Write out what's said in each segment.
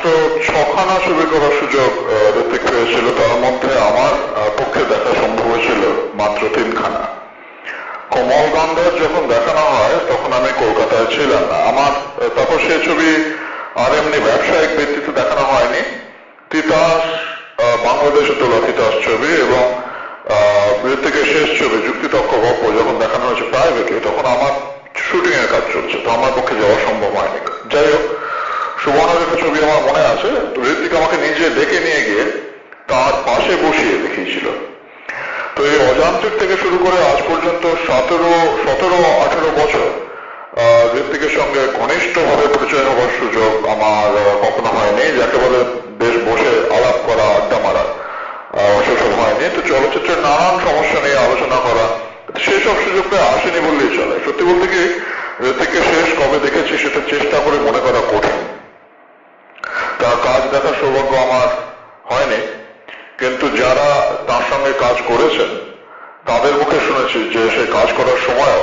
মাত্র 6খানা ছবি করার সুযোগ ঋত্বিক পেয়েছিল, তার মধ্যে আমার পক্ষে দেখা সম্ভব হয়েছিল মাত্র 3খানা। কমল গান্ধার যখন দেখানো হয় তখন আমি কলকাতায় ছিলাম না। আমার তারপর সেই ছবি আর এমনি ব্যবসায়িক ভিত্তিতে দেখানো হয়নি। তিতাস, বাংলাদেশে তোলা তিতাস ছবি এবং ঋত্বিকের শেষ ছবি যুক্তিতক্ক গল্প যখন দেখানো হয়েছে প্রাইভেটলি, তখন আমার শুটিং এর কাজ চলছে, তো আমার পক্ষে যাওয়া সম্ভব হয়নি। যাই হোক, সুবর্ণরেখা ছবি আমার মনে আছে, ঋত্বিক আমাকে নিজে ডেকে নিয়ে গিয়ে তার পাশে বসিয়ে দেখিয়েছিল। তো এই অযান্ত্রিক থেকে শুরু করে আজ পর্যন্ত 17-18 বছর ঋত্বিকের সঙ্গে ঘনিষ্ঠভাবে পরিচয় হওয়ার সুযোগ আমার কখনো হয়নি, যাকে বলে বেশ বসে আলাপ করা, আড্ডা মারা, সেসব হয়নি। তো চলচ্চিত্রের নানান সমস্যা নিয়ে আলোচনা করা, সেই সব সুযোগটা আসেনি বললেই চলে। সত্যি বলতে কি, ঋত্বিককে শেষ কবে দেখেছি সেটা চেষ্টা করে মনে করা কঠিন। তার কাজ দেখার সৌভাগ্য আমার হয়নি, কিন্তু যারা তার সঙ্গে কাজ করেছেন তাদের মুখে শুনেছি যে সে কাজ করার সময়ও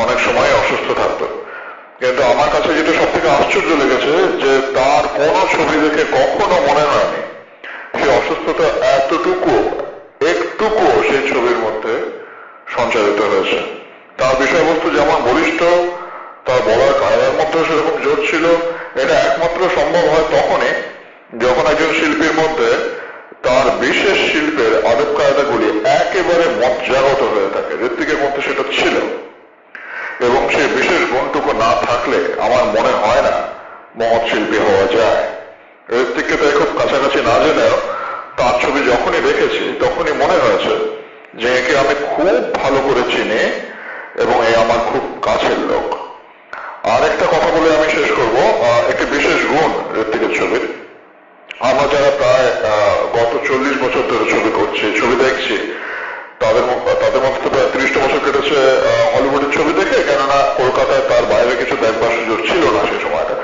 অনেক সময় অসুস্থ থাকতো। কিন্তু আমার কাছে যেটা সব থেকে আশ্চর্য লেগেছে যে তার কোনো ছবি দেখে কখনো মনে হয়নি সে অসুস্থতা একটুকু সেই ছবির মধ্যে সঞ্চারিত হয়েছে। তার বিষয়বস্তু যেমন বলিষ্ঠ, তার বলার কায়দার মধ্যে সেরকম জোর ছিল। এটা একমাত্র সম্ভব হয় তখনই যখন একজন শিল্পীর মধ্যে তার বিশেষ শিল্পের আদব কায়দাগুলি একেবারে মজ্জাগত হয়ে থাকে। ঋত্বিকের মধ্যে সেটা ছিল, এবং সেই বিশেষ গুণটুকু না থাকলে আমার মনে হয় না মহৎ শিল্পী হওয়া যায়। ঋত্বিককে তাই খুব কাছাকাছি না জেনেও তার ছবি যখনই দেখেছি তখনই মনে হয়েছে যে একে আমি খুব ভালো করে চিনি এবং এ আমার খুব কাছের লোক। আর একটা কথা বলে আমি শেষ করবো, একটি বিশেষ গুণ ঋত্বিকের ছবির, আমরা যারা প্রায় গত 40 বছর ধরে ছবি করছি, ছবি দেখছি, তাদের মধ্যে তো প্রায় 30টা বছর কেটেছে হলিউডের ছবি দেখে, কেননা কলকাতায় তার বাইরে কিছু দেখবার সুযোগ ছিল না সেই সময়টা।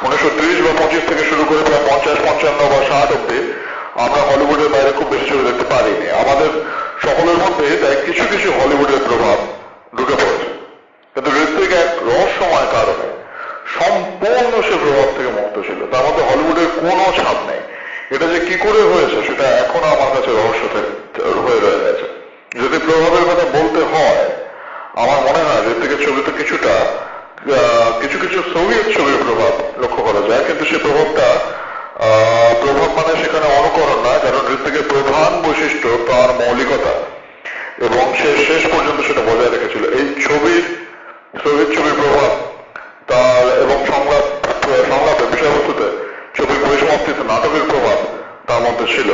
1930 বা 25 থেকে শুরু করে প্রায় 50, 55 বা 60 অব্দি আমরা হলিউডের বাইরে খুব বেশি ছবি দেখতে পারিনি। আমাদের সকলের মধ্যে তাই কিছু কিছু হলিউডের প্রভাব ঢুকে পড়েছে, কিন্তু ঋত্বিক এক রহস্যময় কারণে সম্পূর্ণ সে প্রভাব থেকে মুক্ত ছিল। তার মধ্যে হলিউডের কোনো ছাপ নেই। এটা যে কি করে হয়েছে সেটা এখনো আমার কাছে রহস্য হয়ে রয়ে গেছে। যদি প্রভাবের কথা বলতে হয়, আমার মনে হয় ঋত্বিকের ছবিতে কিছু কিছু সোভিয়েত ছবির প্রভাব লক্ষ্য করা যায়, কিন্তু সে প্রভাব মানে সেখানে অনুকরণ নয়, কারণ ঋত্বিকের প্রধান বৈশিষ্ট্য তার মৌলিকতা, এবং সে শেষ পর্যন্ত সেটা বজায় রেখেছিল। এই সোভিয়েত ছবির প্রভাব তার এবং সংলাপের বিষয়বস্তুতে ছবির পরিসমাপ্তিতে নাটকের প্রভাব তার মধ্যে ছিল,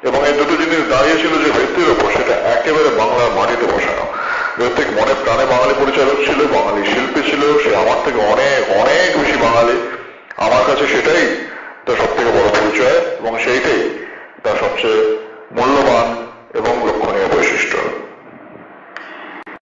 এবং এই দুটো জিনিস দাঁড়িয়েছিল যে ভিত্তির উপর সেটা একেবারে বাংলার মাটিতে বসানো। ঋত্বিক মনে প্রাণে বাঙালি পরিচালক ছিল, বাঙালি শিল্পী ছিল, সে আমার থেকে অনেক অনেক বেশি বাঙালি। আমার কাছে সেটাই তার সব থেকে বড় পরিচয়, এবং সেইটাই তার সবচেয়ে